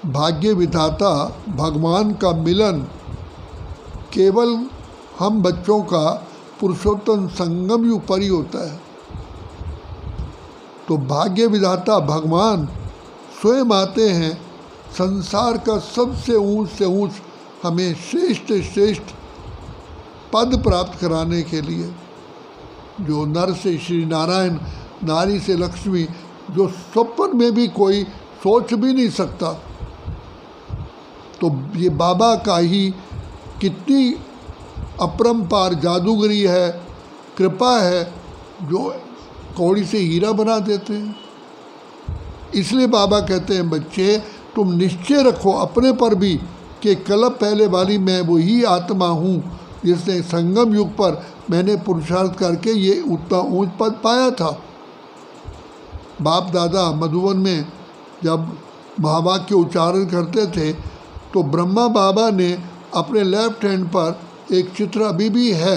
भाग्य विधाता भगवान का मिलन केवल हम बच्चों का पुरुषोत्तम संगम युग पर ही होता है। तो भाग्य विधाता भगवान स्वयं आते हैं संसार का सबसे ऊंच से ऊंच हमें श्रेष्ठ श्रेष्ठ पद प्राप्त कराने के लिए। जो नर से श्री नारायण, नारी से लक्ष्मी, जो स्वप्न में भी कोई सोच भी नहीं सकता। तो ये बाबा का ही कितनी अपरंपार जादूगरी है, कृपा है, जो कौड़ी से हीरा बना देते हैं। इसलिए बाबा कहते हैं बच्चे तुम निश्चय रखो अपने पर भी कि कल्प पहले वाली मैं वही आत्मा हूँ जिसने संगम युग पर मैंने पुरुषार्थ करके ये उतना ऊंच पद पाया था। बाप दादा मधुबन में जब महावाक्य उच्चारण करते थे तो ब्रह्मा बाबा ने अपने लेफ्ट हैंड पर एक चित्र अभी भी है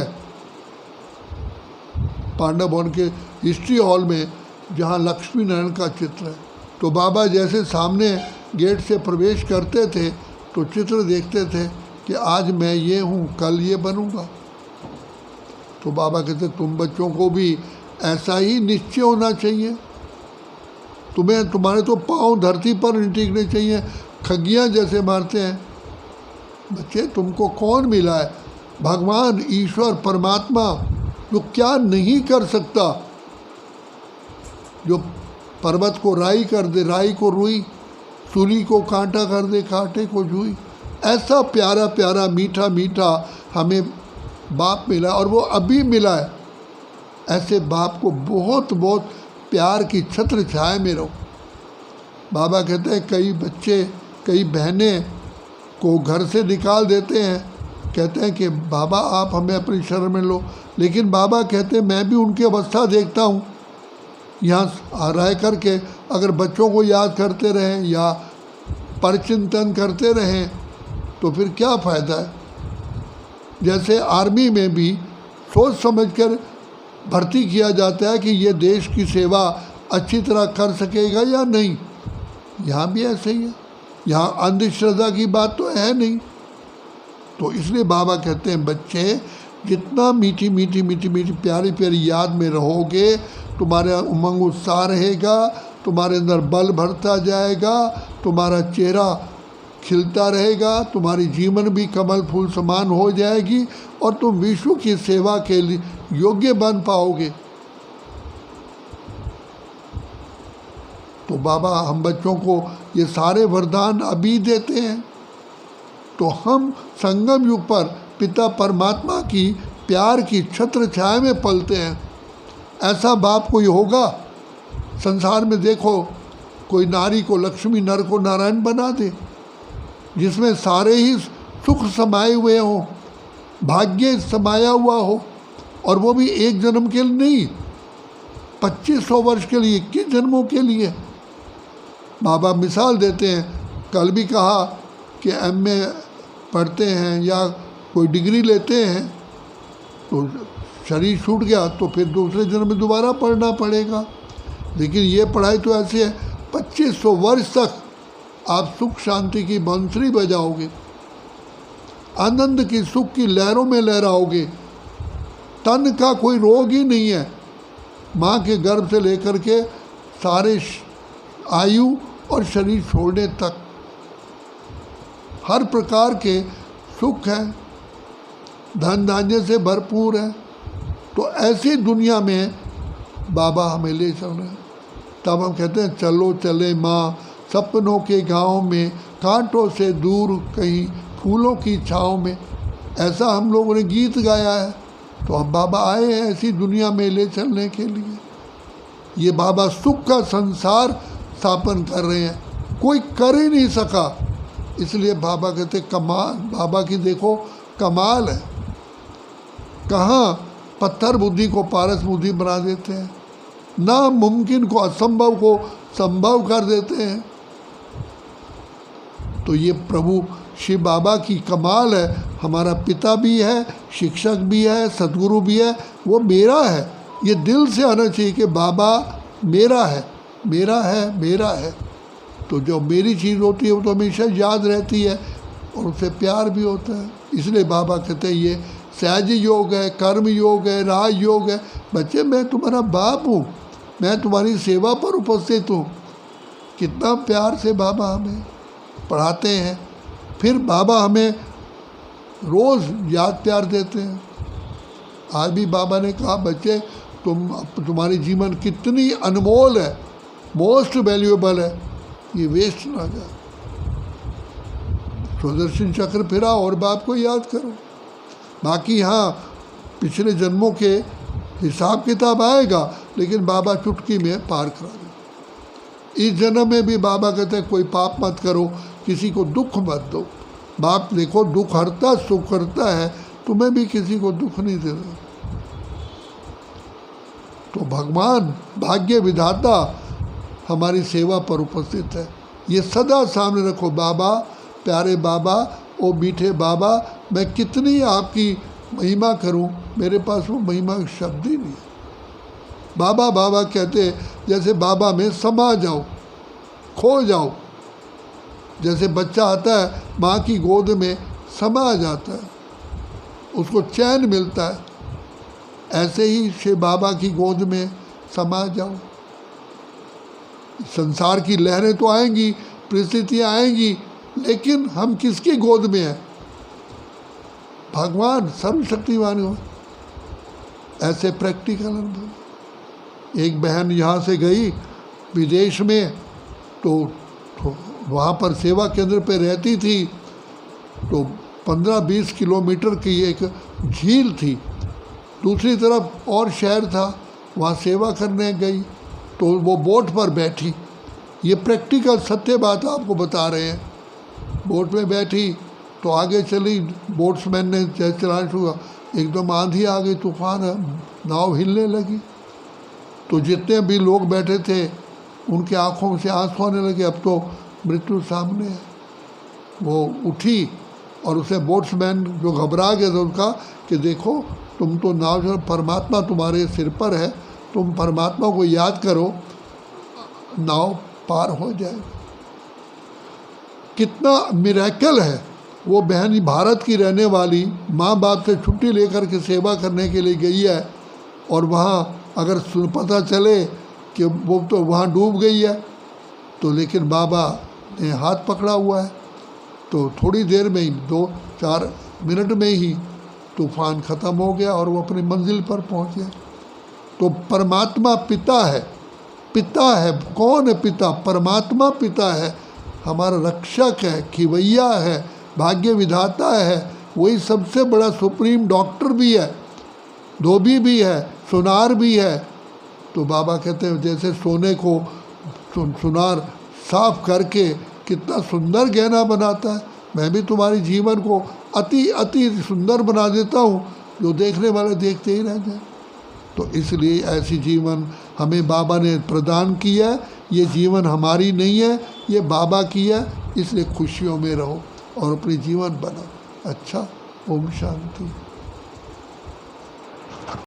पांडव भवन के हिस्ट्री हॉल में, जहाँ लक्ष्मी नारायण का चित्र है। तो बाबा जैसे सामने गेट से प्रवेश करते थे तो चित्र देखते थे कि आज मैं ये हूँ, कल ये बनूँगा। तो बाबा कहते तुम बच्चों को भी ऐसा ही निश्चय होना चाहिए। तुम्हारे तो पाँव धरती पर नहीं टिकने चाहिए, खगियाँ जैसे मारते हैं। बच्चे तुमको कौन मिला है? भगवान, ईश्वर, परमात्मा, जो क्या नहीं कर सकता, जो पर्वत को राई कर दे, राई को रुई, सूली को कांटा कर दे, कांटे को जुई। ऐसा प्यारा प्यारा मीठा मीठा हमें बाप मिला और वो अभी मिला है। ऐसे बाप को बहुत बहुत प्यार की छत्र छाया में रहो। बाबा कहते हैं कई बच्चे, कई बहनें को घर से निकाल देते हैं, कहते हैं कि बाबा आप हमें अपनी शरण में लो। लेकिन बाबा कहते हैं मैं भी उनकी अवस्था देखता हूँ। यहाँ रह करके अगर बच्चों को याद करते रहें या परचिंतन करते रहें तो फिर क्या फ़ायदा है। जैसे आर्मी में भी सोच समझकर भर्ती किया जाता है कि ये देश की सेवा अच्छी तरह कर सकेगा या नहीं, यहाँ भी ऐसे ही है। यहाँ अंधश्रद्धा की बात तो है नहीं। तो इसलिए बाबा कहते हैं बच्चे जितना मीठी मीठी मीठी मीठी प्यारी प्यारी याद में रहोगे, तुम्हारा उमंग उत्साह रहेगा, तुम्हारे अंदर बल भरता जाएगा, तुम्हारा चेहरा खिलता रहेगा, तुम्हारी जीवन भी कमल फूल समान हो जाएगी और तुम विश्व की सेवा के लिए योग्य बन पाओगे। तो बाबा हम बच्चों को ये सारे वरदान अभी देते हैं। तो हम संगम युग पर पिता परमात्मा की प्यार की छत्र छाया में पलते हैं। ऐसा बाप कोई होगा संसार में? देखो कोई नारी को लक्ष्मी, नर को नारायण बना दे, जिसमें सारे ही सुख समाये हुए हों, भाग्य समाया हुआ हो, और वो भी एक जन्म के लिए नहीं, 2500 वर्ष के लिए, 21 जन्मों के लिए। बाबा मिसाल देते हैं, कल भी कहा कि MA पढ़ते हैं या कोई डिग्री लेते हैं तो शरीर छूट गया तो फिर दूसरे जन्म में दोबारा पढ़ना पड़ेगा। लेकिन ये पढ़ाई तो ऐसी है 2500 वर्ष तक आप सुख शांति की बंसरी बजाओगे, आनंद की सुख की लहरों में लहराओगे, तन का कोई रोग ही नहीं है। माँ के गर्भ से लेकर के सारे आयु और शरीर छोड़ने तक हर प्रकार के सुख हैं, धन धान्य से भरपूर है। तो ऐसी दुनिया में बाबा हमें ले चल रहे हैं। तब हम कहते हैं चलो चले माँ सपनों के गांव में, कांटों से दूर कहीं फूलों की छाँव में। ऐसा हम लोगों ने गीत गाया है। तो हम बाबा आए हैं ऐसी दुनिया में ले चलने के लिए। ये बाबा सुख का संसार स्थापन कर रहे हैं, कोई कर ही नहीं सका। इसलिए बाबा कहते कमाल, बाबा की देखो कमाल है। कहाँ पत्थर बुद्धि को पारस बुद्धि बना देते हैं, नामुमकिन को असंभव को संभव कर देते हैं। तो ये प्रभु शिव बाबा की कमाल है। हमारा पिता भी है, शिक्षक भी है, सद्गुरु भी है, वो मेरा है। ये दिल से आना चाहिए कि बाबा मेरा है, मेरा है, मेरा है। तो जो मेरी चीज़ होती है वो तो हमेशा याद रहती है और उससे प्यार भी होता है। इसलिए बाबा कहते हैं ये सहज योग है, कर्म योग है, राज योग है। बच्चे मैं तुम्हारा बाप हूँ, मैं तुम्हारी सेवा पर उपस्थित हूँ। कितना प्यार से बाबा हमें पढ़ाते हैं। फिर बाबा हमें रोज़ याद प्यार देते हैं। आज भी बाबा ने कहा बच्चे तुम्हारी जीवन कितनी अनमोल है, मोस्ट वैल्यूएबल है, ये वेस्ट ना जाए। सुदर्शन चक्र फिरा और बाप को याद करो। बाकी हाँ पिछले जन्मों के हिसाब किताब आएगा, लेकिन बाबा चुटकी में पार करा दे। इस जन्म में भी बाबा कहते हैं कोई पाप मत करो, किसी को दुख मत दो। बाप देखो दुख हरता सुख करता है, तुम्हें भी किसी को दुख नहीं देना। तो भगवान भाग्य विधाता हमारी सेवा पर उपस्थित है, ये सदा सामने रखो। बाबा, प्यारे बाबा, ओ मीठे बाबा, मैं कितनी आपकी महिमा करूं, मेरे पास वो महिमा का शब्द ही नहीं। बाबा बाबा कहते जैसे बाबा में समा जाओ, खो जाओ। जैसे बच्चा आता है माँ की गोद में समा जाता है, उसको चैन मिलता है, ऐसे ही शिव बाबा की गोद में समा जाओ। संसार की लहरें तो आएंगी, परिस्थितियाँ आएंगी, लेकिन हम किसकी गोद में हैं? भगवान सर्वशक्तिमान हो। ऐसे प्रैक्टिकल अनुभव। एक बहन यहाँ से गई विदेश में, तो वहाँ पर सेवा केंद्र पे रहती थी, तो 15-20 किलोमीटर की एक झील थी, दूसरी तरफ और शहर था, वहाँ सेवा करने गई। तो वो बोट पर बैठी, ये प्रैक्टिकल सत्य बात आपको बता रहे हैं। बोट में बैठी तो आगे चली, बोट्समैन ने चलाना शुरू हुआ, एकदम आंधी आ गई, तूफान, नाव हिलने लगी। तो जितने भी लोग बैठे थे उनके आँखों से आंसू आने लगे, अब तो मृत्यु सामने है। वो उठी और उसे बोट्समैन जो घबरा गया था उनका कि देखो तुम तो नाव जो परमात्मा तुम्हारे सिर पर है, तुम परमात्मा को याद करो, नाव पार हो जाएगी। कितना मिरेकल है। वो बहन भारत की रहने वाली, माँ बाप से छुट्टी लेकर के सेवा करने के लिए गई है, और वहाँ अगर पता चले कि वो तो वहाँ डूब गई है, तो लेकिन बाबा ने हाथ पकड़ा हुआ है, तो थोड़ी देर में ही 2-4 मिनट में ही तूफान ख़त्म हो गया और वो अपनी मंजिल पर पहुँच गया। तो परमात्मा पिता है। पिता है, कौन है पिता? परमात्मा पिता है, हमारा रक्षक है, खिवैया है, भाग्य विधाता है, वही सबसे बड़ा सुप्रीम डॉक्टर भी है, धोबी भी है, सुनार भी है। तो बाबा कहते हैं जैसे सोने को सुनार साफ करके कितना सुंदर गहना बनाता है, मैं भी तुम्हारे जीवन को अति अति सुंदर बना देता हूँ, जो देखने वाले देखते ही रह जाए। तो इसलिए ऐसी जीवन हमें बाबा ने प्रदान किया है। ये जीवन हमारी नहीं है, ये बाबा की है, इसलिए खुशियों में रहो और अपनी जीवन बनाओ। अच्छा, ओम शांति।